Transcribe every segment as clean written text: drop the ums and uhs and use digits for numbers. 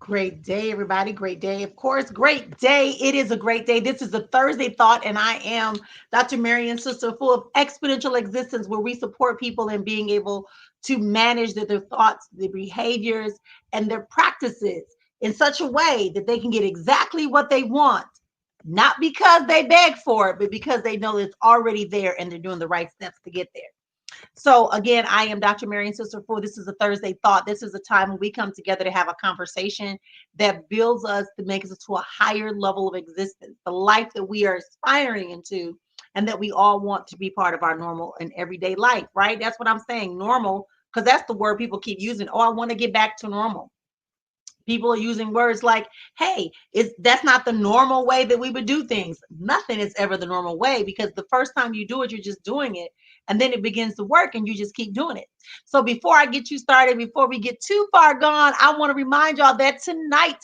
Great day, everybody. Great day. Of course, great day. It is a great day. This is the Thursday Thought, and I am Dr. Marion, sister full of exponential existence, where we support people in being able to manage their thoughts, their behaviors, and their practices in such a way that they can get exactly what they want, not because they beg for it, but because they know it's already there and they're doing the right steps to get there. So again, I am Dr. Marion Sister Four. This is a Thursday Thought. This is a time when we come together to have a conversation that builds us to make us to a higher level of existence, the life that we are aspiring into, and that we all want to be part of our normal and everyday life, right? That's what I'm saying, normal, because that's the word people keep using. Oh, I want to get back to normal. People are using words like, hey, that's not the normal way that we would do things. Nothing is ever the normal way, because the first time you do it, you're just doing it. And then it begins to work and you just keep doing it. So before I get you started, before we get too far gone, I want to remind y'all that tonight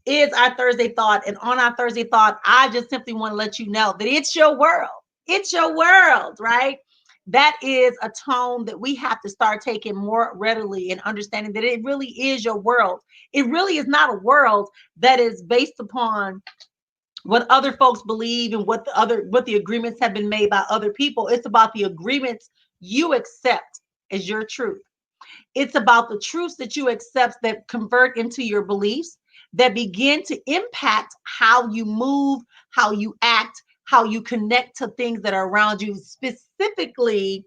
is our Thursday Thought. And on our Thursday Thought, I just simply want to let you know that it's your world. It's your world, right? That is a tone that we have to start taking more readily and understanding that it really is your world. It really is not a world that is based upon what other folks believe and what the agreements have been made by other people. It's about the agreements you accept as your truth. It's about the truths that you accept that convert into your beliefs, that begin to impact how you move, how you act, how you connect to things that are around you, specifically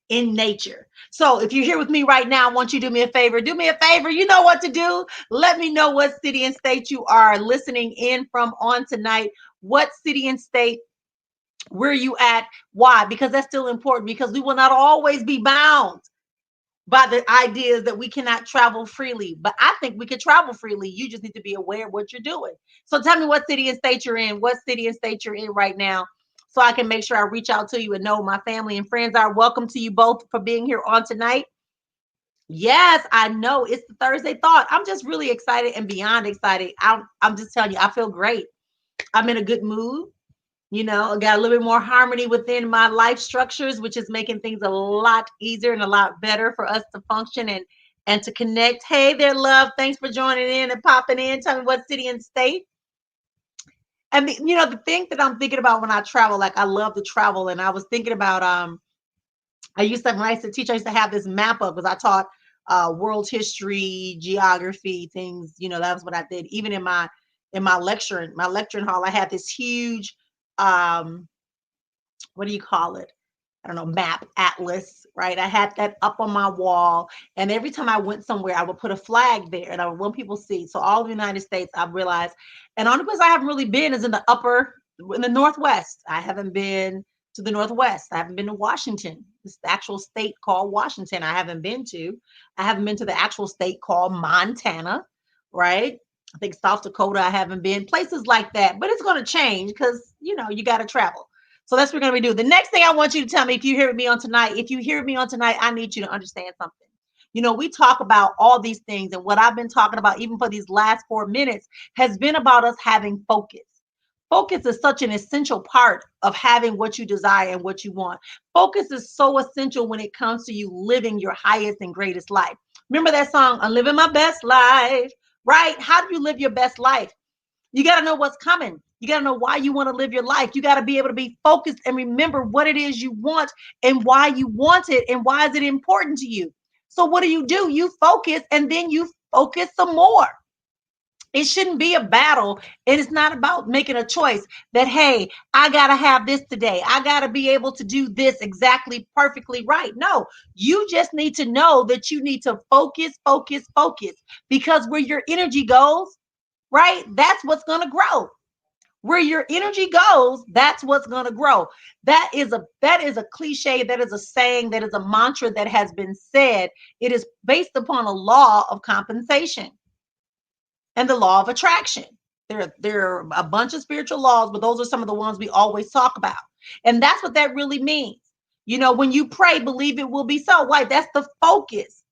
in nature. So if you're here with me right now, I want you to do me a favor. Do me a favor. You know what to do. Let me know what city and state you are listening in from on tonight. What city and state, where you at? Why? Because that's still important, because we will not always be bound by the ideas that we cannot travel freely. But I think we can travel freely. You just need to be aware of what you're doing. So tell me what city and state you're in, what city and state you're in right now, so I can make sure I reach out to you and know my family and friends are. Welcome to you both for being here on tonight. Yes, I know it's the Thursday Thought. I'm just really excited and beyond excited. I'm just telling you, I feel great. I'm in a good mood. I got a little bit more harmony within my life structures, which is making things a lot easier and a lot better for us to function and to connect. Hey there, love. Thanks for joining in and popping in. Tell me what city and state. And the thing that I'm thinking about when I travel, like I love to travel, and I was thinking about when I used to teach, I used to have this map up because I taught world history, geography, things. That was what I did. Even in my lecturing hall, I had this huge um what do you call it? I don't know, map, atlas, right? I had that up on my wall. And every time I went somewhere, I would put a flag there and I would want people to see. So all of the United States, I've realized. And the only place I haven't really been is in the Northwest. I haven't been to the Northwest. I haven't been to Washington. It's the actual state called Washington. I haven't been to. I haven't been to the actual state called Montana, right? I think South Dakota, I haven't been. Places like that. But it's going to change because, you got to travel. So that's what we're going to do. The next thing I want you to tell me, if you hear me on tonight, I need you to understand something. We talk about all these things, and what I've been talking about, even for these last 4 minutes, has been about us having focus. Focus is such an essential part of having what you desire and what you want. Focus is so essential when it comes to you living your highest and greatest life. Remember that song, I'm living my best life, right? How do you live your best life? You got to know what's coming. You got to know why you want to live your life. You got to be able to be focused and remember what it is you want and why you want it and why is it important to you. So what do? You focus, and then you focus some more. It shouldn't be a battle. And it's not about making a choice that, hey, I got to have this today. I got to be able to do this exactly perfectly right. No, you just need to know that you need to focus, focus, focus, because where your energy goes, right? That's what's going to grow. Where your energy goes, that's what's going to grow. That is a cliche, that is a saying, that is a mantra that has been said. It is based upon a law of compensation and the law of attraction. There are a bunch of spiritual laws, but those are some of the ones we always talk about. And that's what that really means. When you pray, believe it will be so. Why? That's the focus.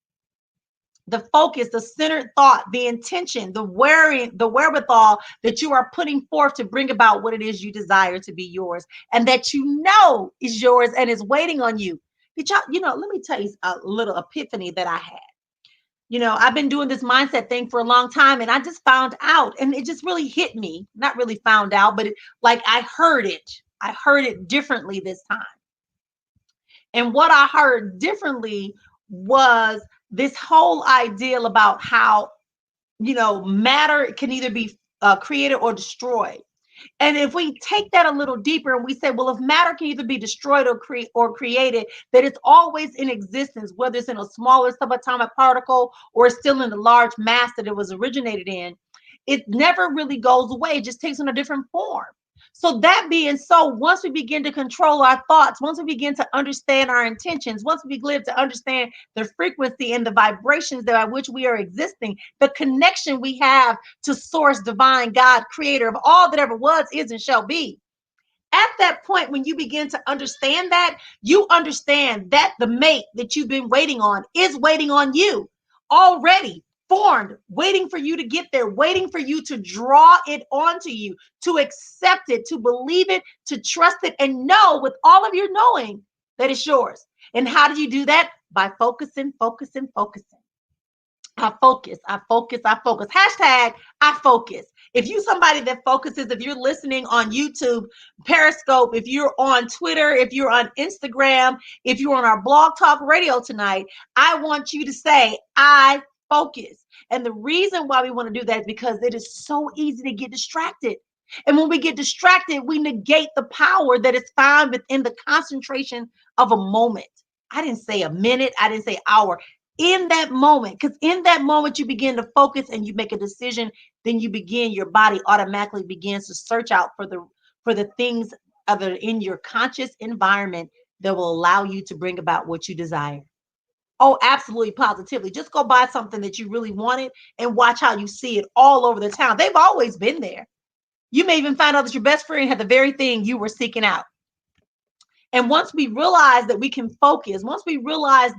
The focus, the centered thought, the intention, the wherewithal that you are putting forth to bring about what it is you desire to be yours, and that is yours and is waiting on you. Let me tell you a little epiphany that I had. I've been doing this mindset thing for a long time, and I just found out, and it just really hit me. Not really found out, but like I heard it. I heard it differently this time. And what I heard differently was this whole ideal about how, matter can either be created or destroyed. And if we take that a little deeper and we say, well, if matter can either be destroyed or created, that it's always in existence, whether it's in a smaller subatomic particle or it's still in the large mass that it was originated in, it never really goes away. It just takes on a different form. So that being so, once we begin to control our thoughts, once we begin to understand our intentions, once we begin to understand the frequency and the vibrations by which we are existing, the connection we have to source, divine, God, creator of all that ever was, is, and shall be. At that point, when you begin to understand that, you understand that the mate that you've been waiting on is waiting on you already, formed, waiting for you to get there, waiting for you to draw it onto you, to accept it, to believe it, to trust it, and know with all of your knowing that it's yours. And how do you do that? By focusing, focusing, focusing. I focus, I focus, I focus. Hashtag I focus. If you somebody that focuses, if you're listening on YouTube, Periscope, if you're on Twitter, if you're on Instagram, if you're on our Blog Talk Radio tonight, I want you to say, I focus. And the reason why we want to do that is because it is so easy to get distracted. And when we get distracted, we negate the power that is found within the concentration of a moment. I didn't say a minute, I didn't say hour. In that moment, because in that moment you begin to focus and you make a decision, then your body automatically begins to search out for the things that are in your conscious environment that will allow you to bring about what you desire. Oh, absolutely, positively. Just go buy something that you really wanted and watch how you see it all over the town. They've always been there. You may even find out that your best friend had the very thing you were seeking out. And once we realize that we can focus, once we realize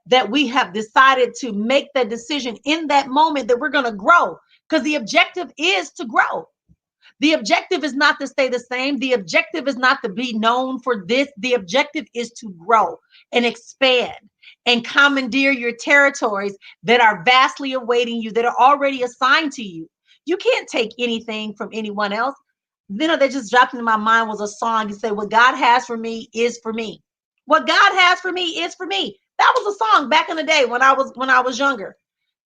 that we have decided to make that decision in that moment, that we're going to grow, because the objective is to grow. The objective is not to stay the same. The objective is not to be known for this. The objective is to grow and expand and commandeer your territories that are vastly awaiting you, that are already assigned to you. You can't take anything from anyone else. That just dropped into my mind was a song. You say, what God has for me is for me. What God has for me is for me. That was a song back in the day when I was younger.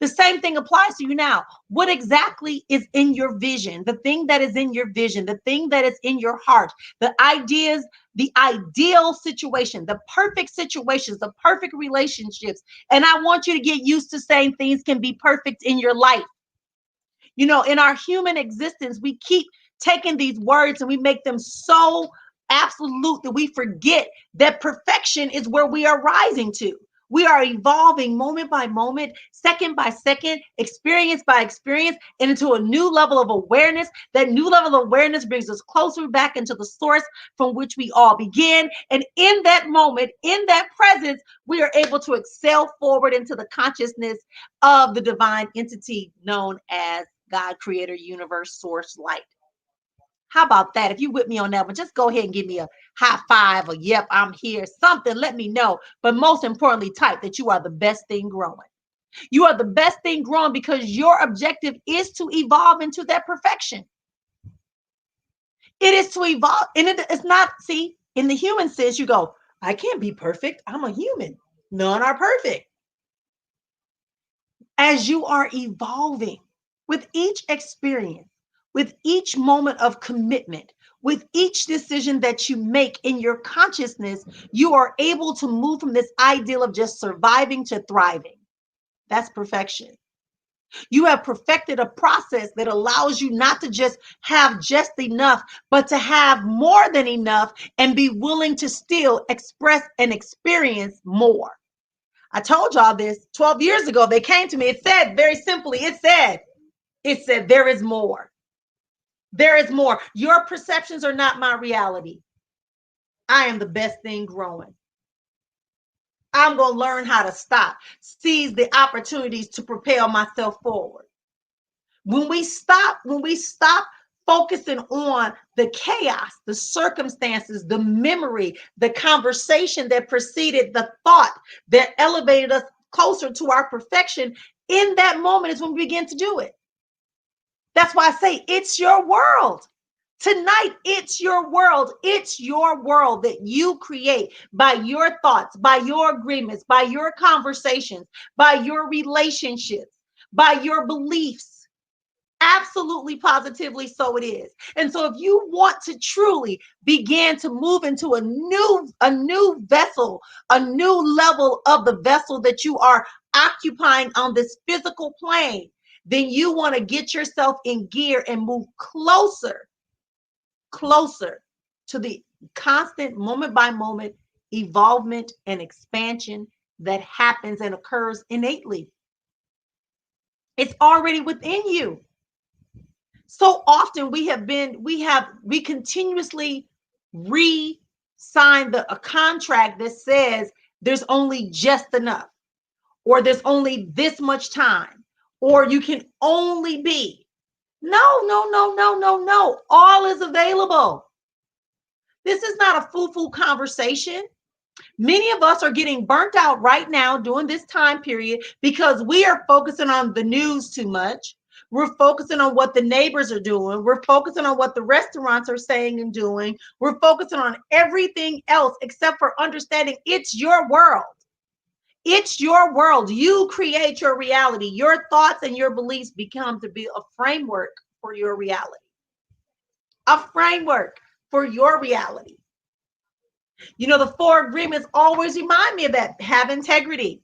The same thing applies to you now. What exactly is in your vision? The thing that is in your vision, the thing that is in your heart, the ideas, the ideal situation, the perfect situations, the perfect relationships. And I want you to get used to saying things can be perfect in your life. In our human existence, we keep taking these words and we make them so absolute that we forget that perfection is where we are rising to. We are evolving moment by moment, second by second, experience by experience, and into a new level of awareness. That new level of awareness brings us closer back into the source from which we all begin. And in that moment, in that presence, we are able to excel forward into the consciousness of the divine entity known as God, creator, universe, source, light. How about that? If you with me on that one, just go ahead and give me a high five or yep, I'm here. Something, let me know. But most importantly, type that you are the best thing growing. You are the best thing growing because your objective is to evolve into that perfection. It is to evolve. And it's not, see, in the human sense, you go, I can't be perfect. I'm a human. None are perfect. As you are evolving with each experience, with each moment of commitment, with each decision that you make in your consciousness, you are able to move from this ideal of just surviving to thriving. That's perfection. You have perfected a process that allows you not to just have just enough, but to have more than enough and be willing to still express and experience more. I told y'all this 12 years ago. They came to me. It said very simply, it said, there is more. There is more. Your perceptions are not my reality. I am the best thing growing. I'm going to learn how to stop, seize the opportunities to propel myself forward. When we stop focusing on the chaos, the circumstances, the memory, the conversation that preceded the thought that elevated us closer to our perfection, In that moment is when we begin to do it. That's why I say it's your world. Tonight, it's your world. It's your world that you create by your thoughts, by your agreements, by your conversations, by your relationships, by your beliefs. Absolutely, positively, so it is. And so if you want to truly begin to move into a new vessel, a new level of the vessel that you are occupying on this physical plane, then you want to get yourself in gear and move closer to the constant moment by moment evolvement and expansion that happens and occurs innately. It's already within you. So often we continuously re-sign a contract that says there's only just enough, or there's only this much time, or you can only be. No, no, no, no, no, no. All is available. This is not a foo-foo conversation. Many of us are getting burnt out right now during this time period because we are focusing on the news too much. We're focusing on what the neighbors are doing. We're focusing on what the restaurants are saying and doing. We're focusing on everything else except for understanding it's your world. It's your world. You create your reality. Your thoughts and your beliefs become to be a framework for your reality. A framework for your reality. You know, the four agreements always remind me of that. Have integrity.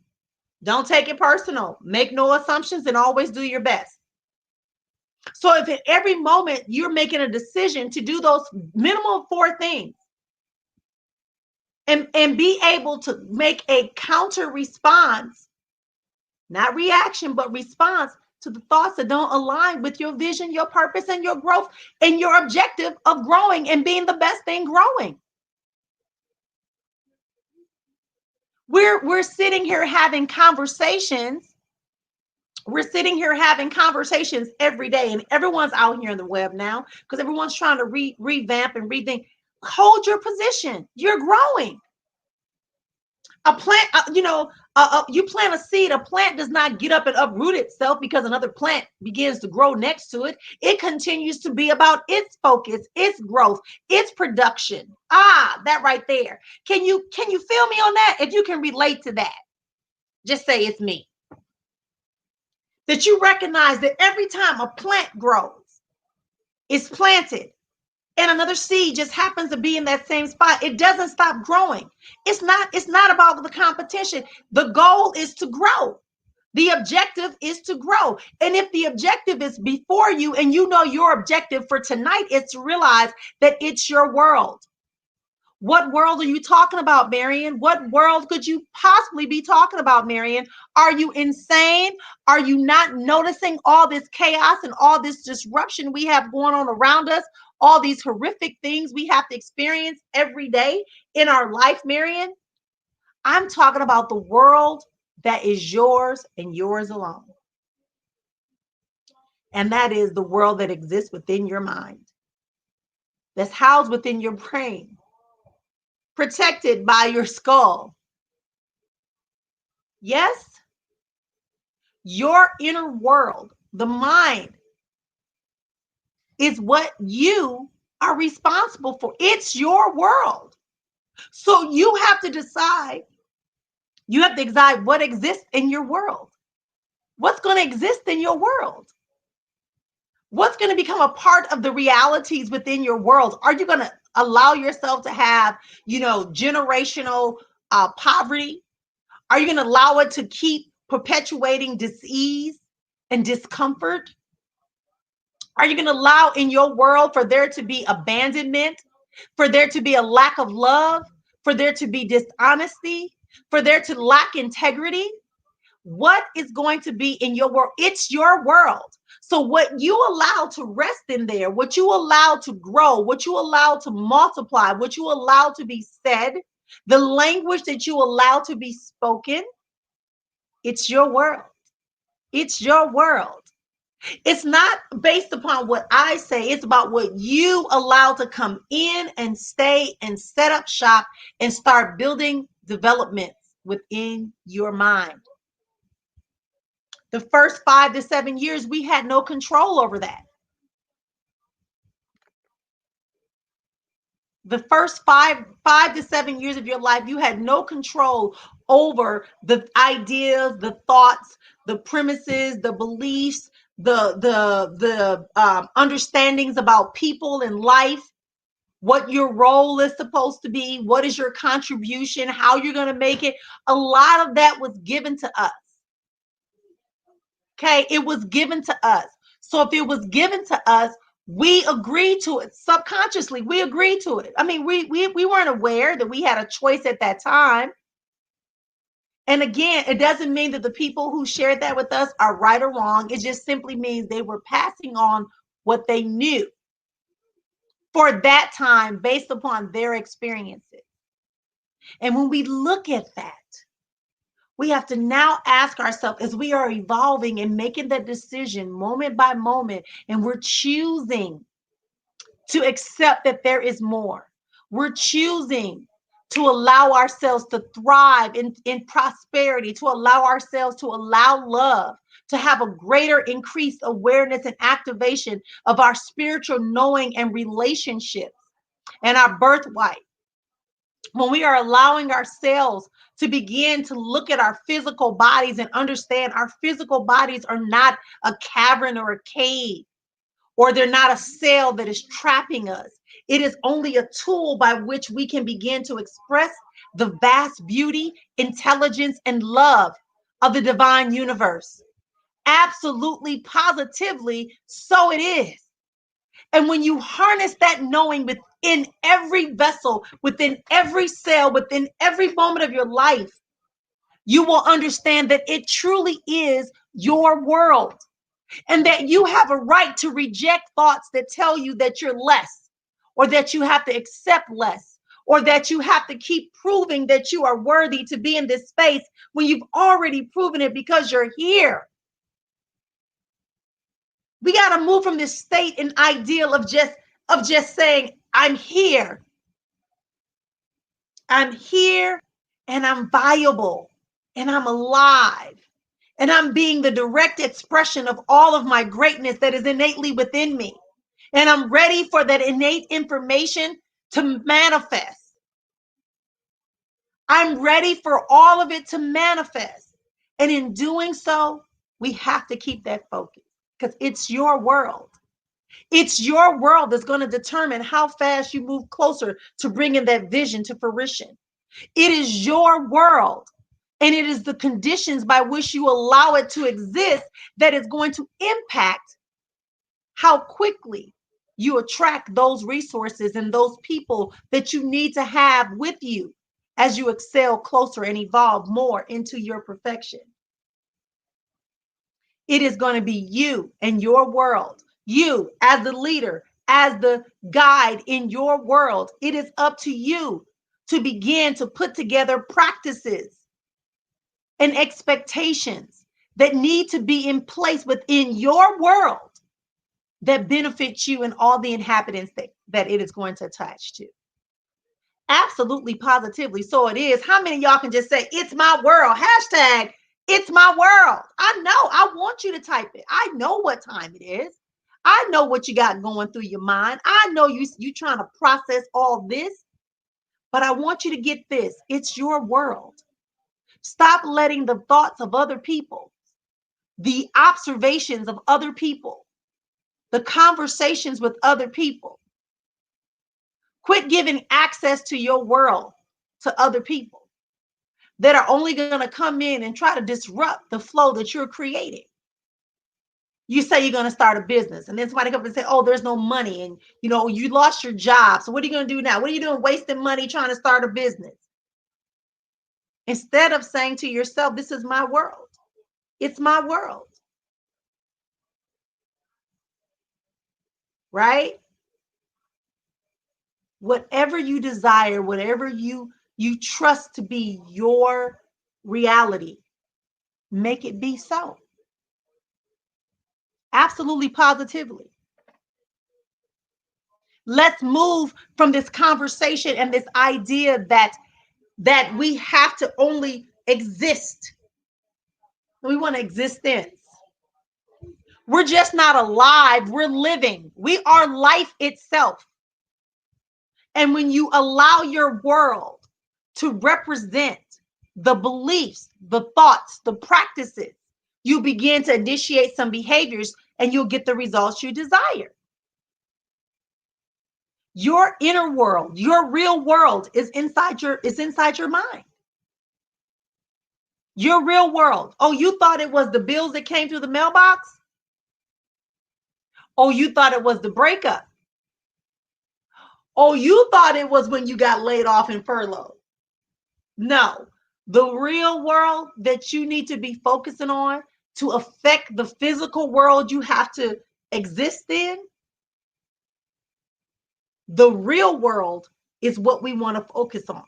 Don't take it personal. Make no assumptions and always do your best. So if at every moment you're making a decision to do those minimum four things and be able to make a counter response, not reaction, but response to the thoughts that don't align with your vision, your purpose, and your growth and your objective of growing and being the best thing growing. We're sitting here having conversations. We're sitting here having conversations every day, and everyone's out here on the web now because everyone's trying to revamp and rethink. Hold your position. You're growing. A plant, you plant a seed. A plant does not get up and uproot itself because another plant begins to grow next to it. It continues to be about its focus, its growth, its production. That right there. Can you feel me on that? If you can relate to that, just say it's me. That you recognize that every time a plant grows, it's planted, and another seed just happens to be in that same spot, it doesn't stop growing. It's not about the competition. The goal is to grow. The objective is to grow. And if the objective is before you and you know your objective for tonight is to realize that it's your world. What world are you talking about, Marion? What world could you possibly be talking about, Marion? Are you insane? Are you not noticing all this chaos and all this disruption we have going on around us? All these horrific things we have to experience every day in our life, Marion? I'm talking about the world that is yours and yours alone. And that is the world that exists within your mind, that's housed within your brain, protected by your skull. Yes, your inner world, the mind, is what you are responsible for. It's your world. So you have to decide what exists in your world. What's going to exist in your world? What's going to become a part of the realities within your world? Are you going to allow yourself to have, generational poverty? Are you going to allow it to keep perpetuating disease and discomfort? Are you going to allow in your world for there to be abandonment, for there to be a lack of love, for there to be dishonesty, for there to lack integrity? What is going to be in your world? It's your world. So what you allow to rest in there, what you allow to grow, what you allow to multiply, what you allow to be said, the language that you allow to be spoken, it's your world. It's your world. It's not based upon what I say. It's about what you allow to come in and stay and set up shop and start building developments within your mind. The first 5 to 7 years, we had no control over that. The first five to 7 years of your life, you had no control over the ideas, the thoughts, the premises, the beliefs, the understandings about people and life, what your role is supposed to be, what is your contribution, how you're going to make it. A lot of that was given to us. Okay, it was given to us. So if it was given to us, we agreed to it subconsciously. We agreed to it. I mean, we weren't aware that we had a choice at that time. And again, it doesn't mean that the people who shared that with us are right or wrong. It just simply means they were passing on what they knew for that time based upon their experiences. And when we look at that, we have to now ask ourselves, as we are evolving and making that decision moment by moment, and we're choosing to accept that there is more. We're choosing to allow ourselves to thrive in prosperity, to allow ourselves to allow love, to have a greater increased awareness and activation of our spiritual knowing and relationships and our birthright. When we are allowing ourselves to begin to look at our physical bodies and understand our physical bodies are not a cavern or a cave, or they're not a cell that is trapping us. It is only a tool by which we can begin to express the vast beauty, intelligence, and love of the divine universe. Absolutely, positively, so it is. And when you harness that knowing within every vessel, within every cell, within every moment of your life, you will understand that it truly is your world, and that you have a right to reject thoughts that tell you that you're less, or that you have to accept less, or that you have to keep proving that you are worthy to be in this space when you've already proven it because you're here. We got to move from this state and ideal of just saying, I'm here. I'm here, and I'm viable, and I'm alive, and I'm being the direct expression of all of my greatness that is innately within me. And I'm ready for that innate information to manifest. I'm ready for all of it to manifest. And in doing so, we have to keep that focus, because it's your world. It's your world that's going to determine how fast you move closer to bringing that vision to fruition. It is your world, and it is the conditions by which you allow it to exist that is going to impact how quickly you attract those resources and those people that you need to have with you as you excel closer and evolve more into your perfection. It is going to be you and your world. You as the leader, as the guide in your world. It is up to you to begin to put together practices and expectations that need to be in place within your world that benefits you and all the inhabitants that it is going to attach to. Absolutely, positively. So it is. How many of y'all can just say, it's my world? Hashtag, it's my world. I know. I want you to type it. I know what time it is. I know what you got going through your mind. I know you trying to process all this, but I want you to get this. It's your world. Stop letting the thoughts of other people, the observations of other people, the conversations with other people. Quit giving access to your world to other people that are only going to come in and try to disrupt the flow that you're creating. You say you're going to start a business, and then somebody comes and say, oh, there's no money, and you lost your job. So what are you going to do now? What are you doing wasting money trying to start a business? Instead of saying to yourself, this is my world. It's my world. Right? Whatever you desire, whatever you trust to be your reality, make it be so. Absolutely, positively. Let's move from this conversation and this idea that we have to only exist. We want existence. We're just not alive. We're living. We are life itself. And when you allow your world to represent the beliefs, the thoughts, the practices, you begin to initiate some behaviors and you'll get the results you desire. Your inner world, your real world is inside your mind. Your real world. Oh, you thought it was the bills that came through the mailbox? Oh, you thought it was the breakup? Oh, you thought it was when you got laid off and furloughed? No. The real world that you need to be focusing on to affect the physical world you have to exist in, the real world is what we want to focus on.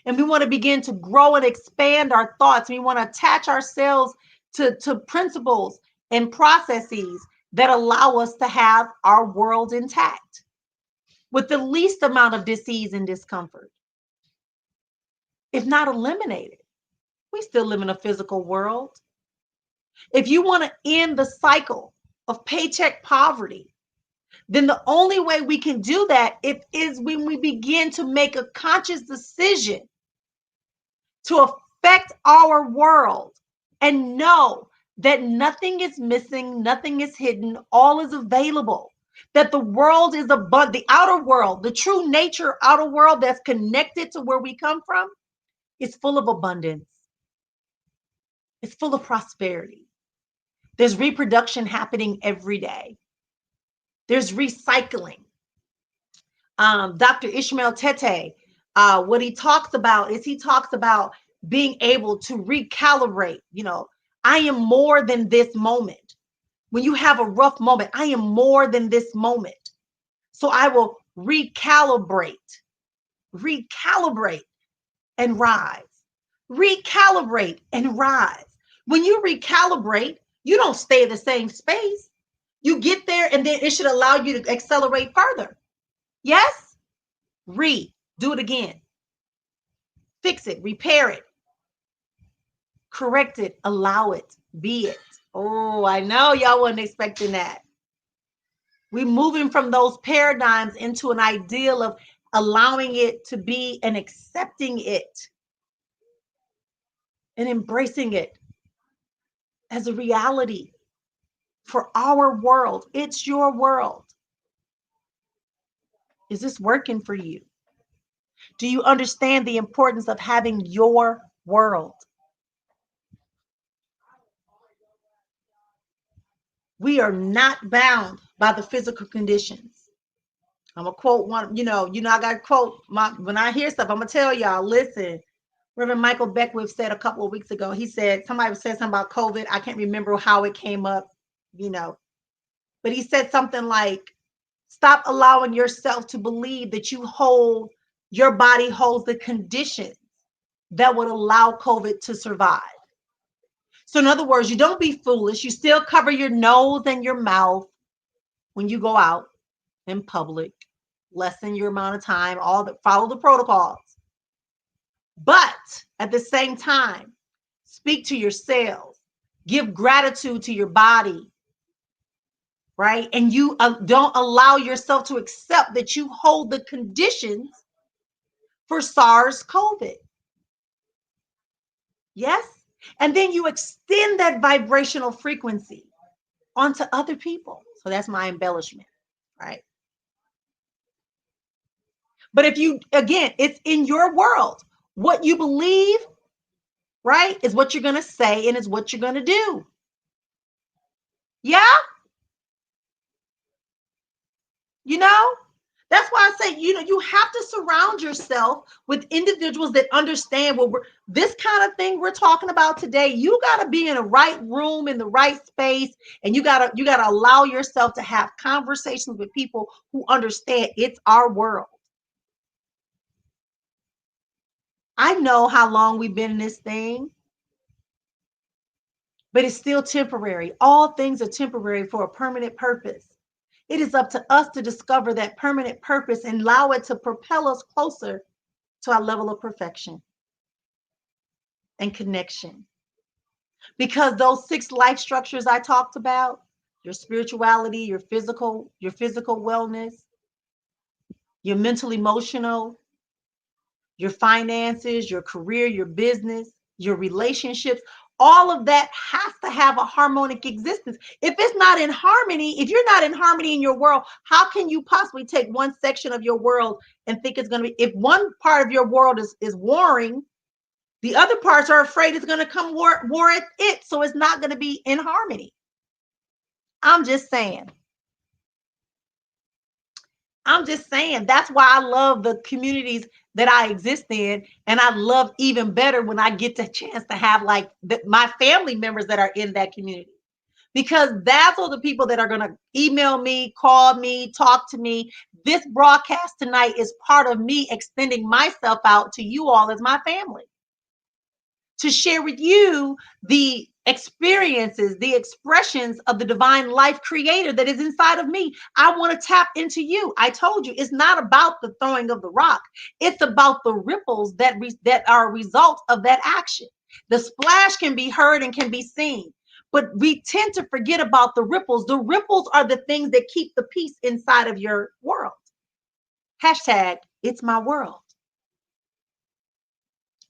And we want to begin to grow and expand our thoughts. We want to attach ourselves to principles and processes that allow us to have our world intact with the least amount of disease and discomfort, if not eliminated. We still live in a physical world. If you want to end the cycle of paycheck poverty, then the only way we can do that is when we begin to make a conscious decision to affect our world and know that nothing is missing, nothing is hidden, all is available. That the world is abundant, the outer world, the true nature outer world that's connected to where we come from is full of abundance. It's full of prosperity. There's reproduction happening every day. There's recycling. Dr. Ishmael Tete, what he talks about is he talks about being able to recalibrate. I am more than this moment. When you have a rough moment, I am more than this moment. So I will recalibrate and rise. Recalibrate and rise. When you recalibrate, you don't stay in the same space. You get there and then it should allow you to accelerate further. Yes? Do it again. Fix it, repair it, correct it, allow it, be it. Oh, I know y'all wasn't expecting that. We're moving from those paradigms into an ideal of allowing it to be and accepting it and embracing it as a reality for our world. It's your world. Is this working for you? Do you understand the importance of having your world? We are not bound by the physical conditions. I'm gonna quote one, I gotta quote when I hear stuff, I'm gonna tell y'all, listen, Reverend Michael Beckwith said a couple of weeks ago, he said, somebody said something about COVID. I can't remember how it came up, but he said something like, stop allowing yourself to believe that your body holds the conditions that would allow COVID to survive. So in other words, you don't be foolish. You still cover your nose and your mouth when you go out in public, lessen your amount of time, follow the protocols. But at the same time, speak to your cells, give gratitude to your body, right? And you don't allow yourself to accept that you hold the conditions for SARS-CoV. Yes? And then you extend that vibrational frequency onto other people. So that's my embellishment, right? But it's in your world. What you believe, right, is what you're going to say and is what you're going to do. Yeah? That's why I say, you have to surround yourself with individuals that understand this kind of thing we're talking about today. You got to be in the right room, in the right space, and you got to allow yourself to have conversations with people who understand it's our world. I know how long we've been in this thing, but it's still temporary. All things are temporary for a permanent purpose. It is up to us to discover that permanent purpose and allow it to propel us closer to our level of perfection and connection. Because those 6 life structures I talked about, your spirituality, your physical wellness, your mental emotional, your finances, your career, your business, your relationships, all of that has to have a harmonic existence. If it's not in harmony, if you're not in harmony in your world, how can you possibly take one section of your world and think it's going to be, if one part of your world is warring, the other parts are afraid it's going to come war at it. So it's not going to be in harmony. I'm just saying. I'm just saying that's why I love the communities that I exist in. And I love even better when I get the chance to have like my family members that are in that community. Because that's all the people that are going to email me, call me, talk to me. This broadcast tonight is part of me extending myself out to you all as my family, to share with you the experiences, the expressions of the divine life creator that is inside of me. I want to tap into you. I told you, it's not about the throwing of the rock. It's about the ripples that are a result of that action. The splash can be heard and can be seen, but we tend to forget about the ripples. The ripples are the things that keep the peace inside of your world. Hashtag, it's my world.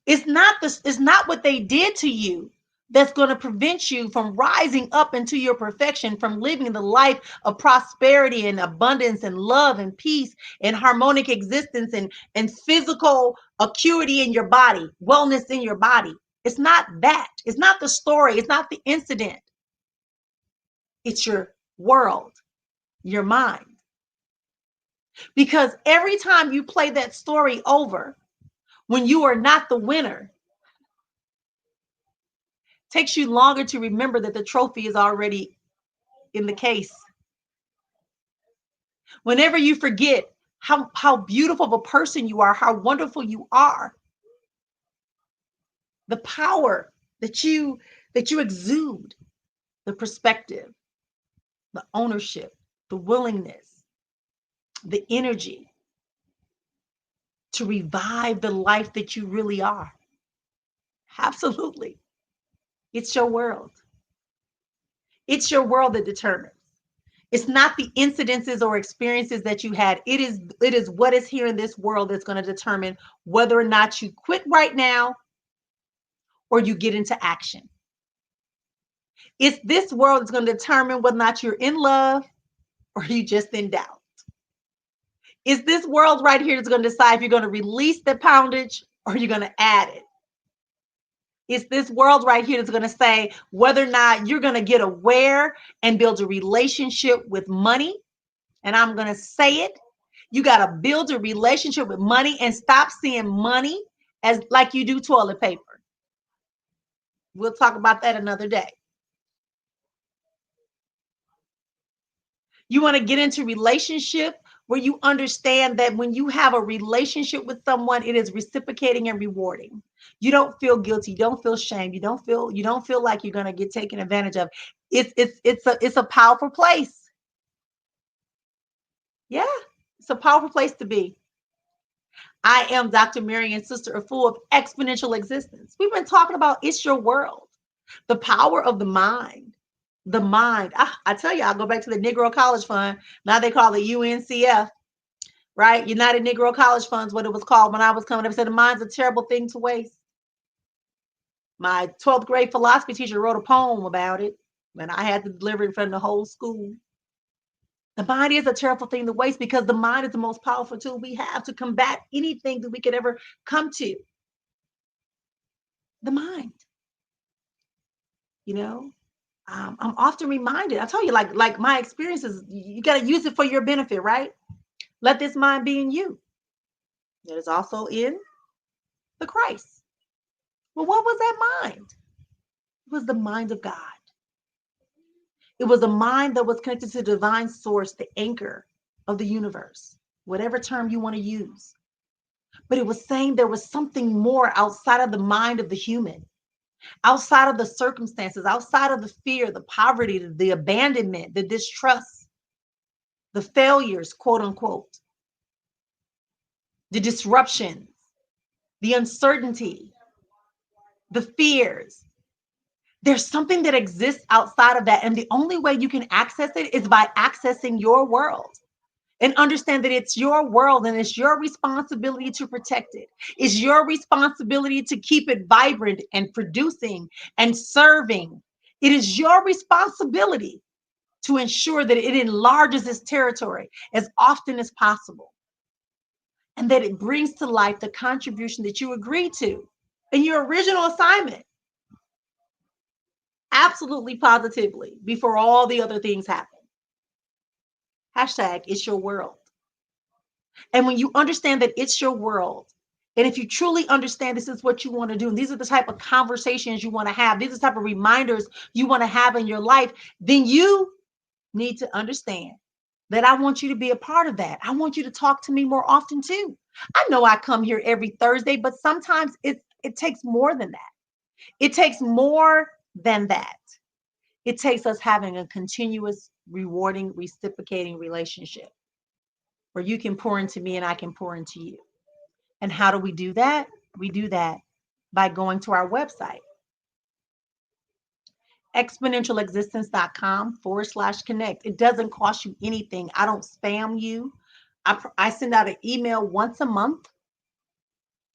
It's not what they did to you that's going to prevent you from rising up into your perfection, from living the life of prosperity and abundance and love and peace and harmonic existence and physical acuity in your body, wellness in your body. It's not that. It's not the story. It's not the incident. It's your world, your mind. Because every time you play that story over, when you are not the winner, takes you longer to remember that the trophy is already in the case. Whenever you forget how beautiful of a person you are, how wonderful you are, the power that you exude, the perspective, the ownership, the willingness, the energy to revive the life that you really are. Absolutely. It's your world. It's your world that determines. It's not the incidences or experiences that you had. It is what is here in this world that's going to determine whether or not you quit right now or you get into action. It's this world that's going to determine whether or not you're in love or you just in doubt. It's this world right here that's going to decide if you're going to release the poundage or you're going to add it. It's this world right here that's going to say whether or not you're going to get aware and build a relationship with money. And I'm going to say it. You got to build a relationship with money and stop seeing money as like you do toilet paper. We'll talk about that another day. You want to get into relationship where you understand that when you have a relationship with someone, it is reciprocating and rewarding. You don't feel guilty, you don't feel shame, you don't feel like you're going to get taken advantage of. It's a powerful place. Yeah, it's a powerful place to be. I am Dr. Marion, sister full of exponential existence. We've been talking about it's your world, the power of the mind. The mind. I tell you, I'll go back to the Negro College Fund. Now they call it UNCF, right? United Negro College Funds, what it was called when I was coming up. It said the mind's a terrible thing to waste. My 12th grade philosophy teacher wrote a poem about it, and I had to deliver it in front of the whole school. The mind is a terrible thing to waste because the mind is the most powerful tool we have to combat anything that we could ever come to. The mind. You know, I'm often reminded. I tell you, like my experiences, you got to use it for your benefit, right? Let this mind be in you. That is also in the Christ. Well, what was that mind? It was the mind of God. It was a mind that was connected to the divine source, the anchor of the universe, whatever term you want to use. But it was saying there was something more outside of the mind of the human, outside of the circumstances, outside of the fear, the poverty, the abandonment, the distrust, the failures, quote unquote, the disruptions, the uncertainty, the fears. There's something that exists outside of that. And the only way you can access it is by accessing your world. And understand that it's your world and it's your responsibility to protect it. It's your responsibility to keep it vibrant and producing and serving. It is your responsibility to ensure that it enlarges its territory as often as possible and that it brings to life the contribution that you agreed to in your original assignment. Absolutely, positively, before all the other things happen. Hashtag it's your world. And when you understand that it's your world, and if you truly understand this is what you want to do, and these are the type of conversations you want to have, these are the type of reminders you want to have in your life, then you need to understand that I want you to be a part of that. I want you to talk to me more often too. I know I come here every Thursday, but sometimes it takes more than that. It takes more than that. It takes us having a continuous, rewarding, reciprocating relationship where you can pour into me and I can pour into you. And how do we do that? We do that by going to our website, exponentialexistence.com/connect. It doesn't cost you anything. I don't spam you. I send out an email once a month.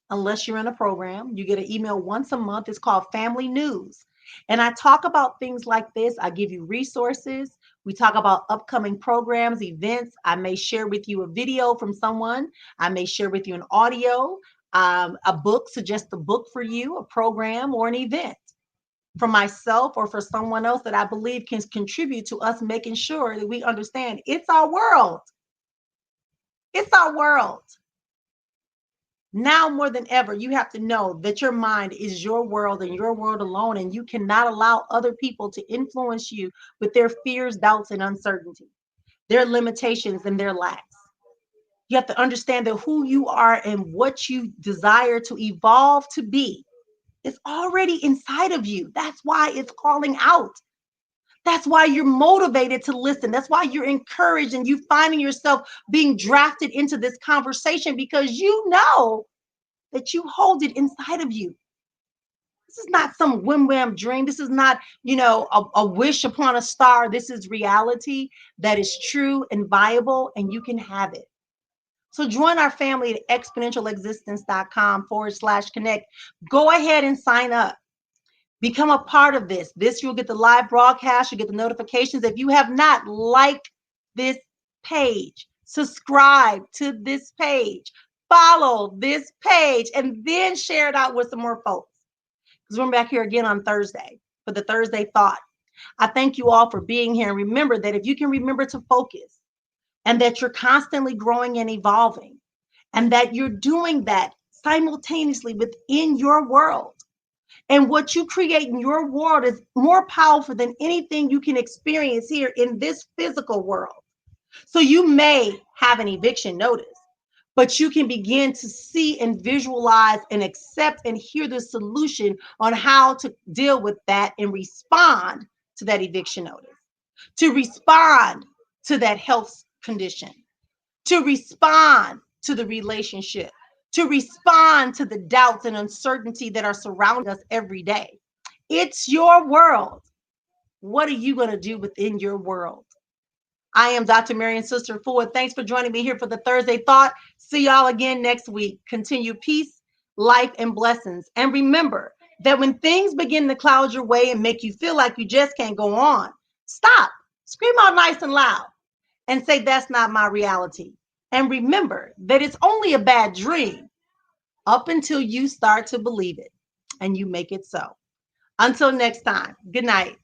Unless you're in a program, you get an email once a month. It's called Family News. And I talk about things like this. I give you resources. We talk about upcoming programs, events. I may share with you a video from someone. I may share with you an audio, a book, suggest a book for you, a program, or an event for myself or for someone else that I believe can contribute to us making sure that we understand it's our world. It's our world. Now more than ever, you have to know that your mind is your world and your world alone, and you cannot allow other people to influence you with their fears, doubts, and uncertainty, their limitations and their lacks. You have to understand that who you are and what you desire to evolve to be is already inside of you. That's why it's calling out. That's why you're motivated to listen. That's why you're encouraged and you finding yourself being drafted into this conversation because you know that you hold it inside of you. This is not some whim dream. This is not, a wish upon a star. This is reality that is true and viable, and you can have it. So join our family at exponentialexistence.com/connect. Go ahead and sign up. Become a part of this. You'll get the live broadcast. You'll get the notifications. If you have not liked this page, subscribe to this page, follow this page, and then share it out with some more folks. Because we're back here again on Thursday for the Thursday Thought. I thank you all for being here. And remember that if you can remember to focus and that you're constantly growing and evolving and that you're doing that simultaneously within your world, and what you create in your world is more powerful than anything you can experience here in this physical world. So you may have an eviction notice, but you can begin to see and visualize and accept and hear the solution on how to deal with that and respond to that eviction notice, to respond to that health condition, to respond to the relationship, to respond to the doubts and uncertainty that are surrounding us every day. It's your world. What are you going to do within your world? I am Dr. Marion Sister Ford. Thanks for joining me here for the Thursday Thought. See y'all again next week. Continue peace, life, and blessings. And remember that when things begin to cloud your way and make you feel like you just can't go on, stop, scream out nice and loud, and say, that's not my reality. And remember that it's only a bad dream up until you start to believe it and you make it so. Until next time, good night.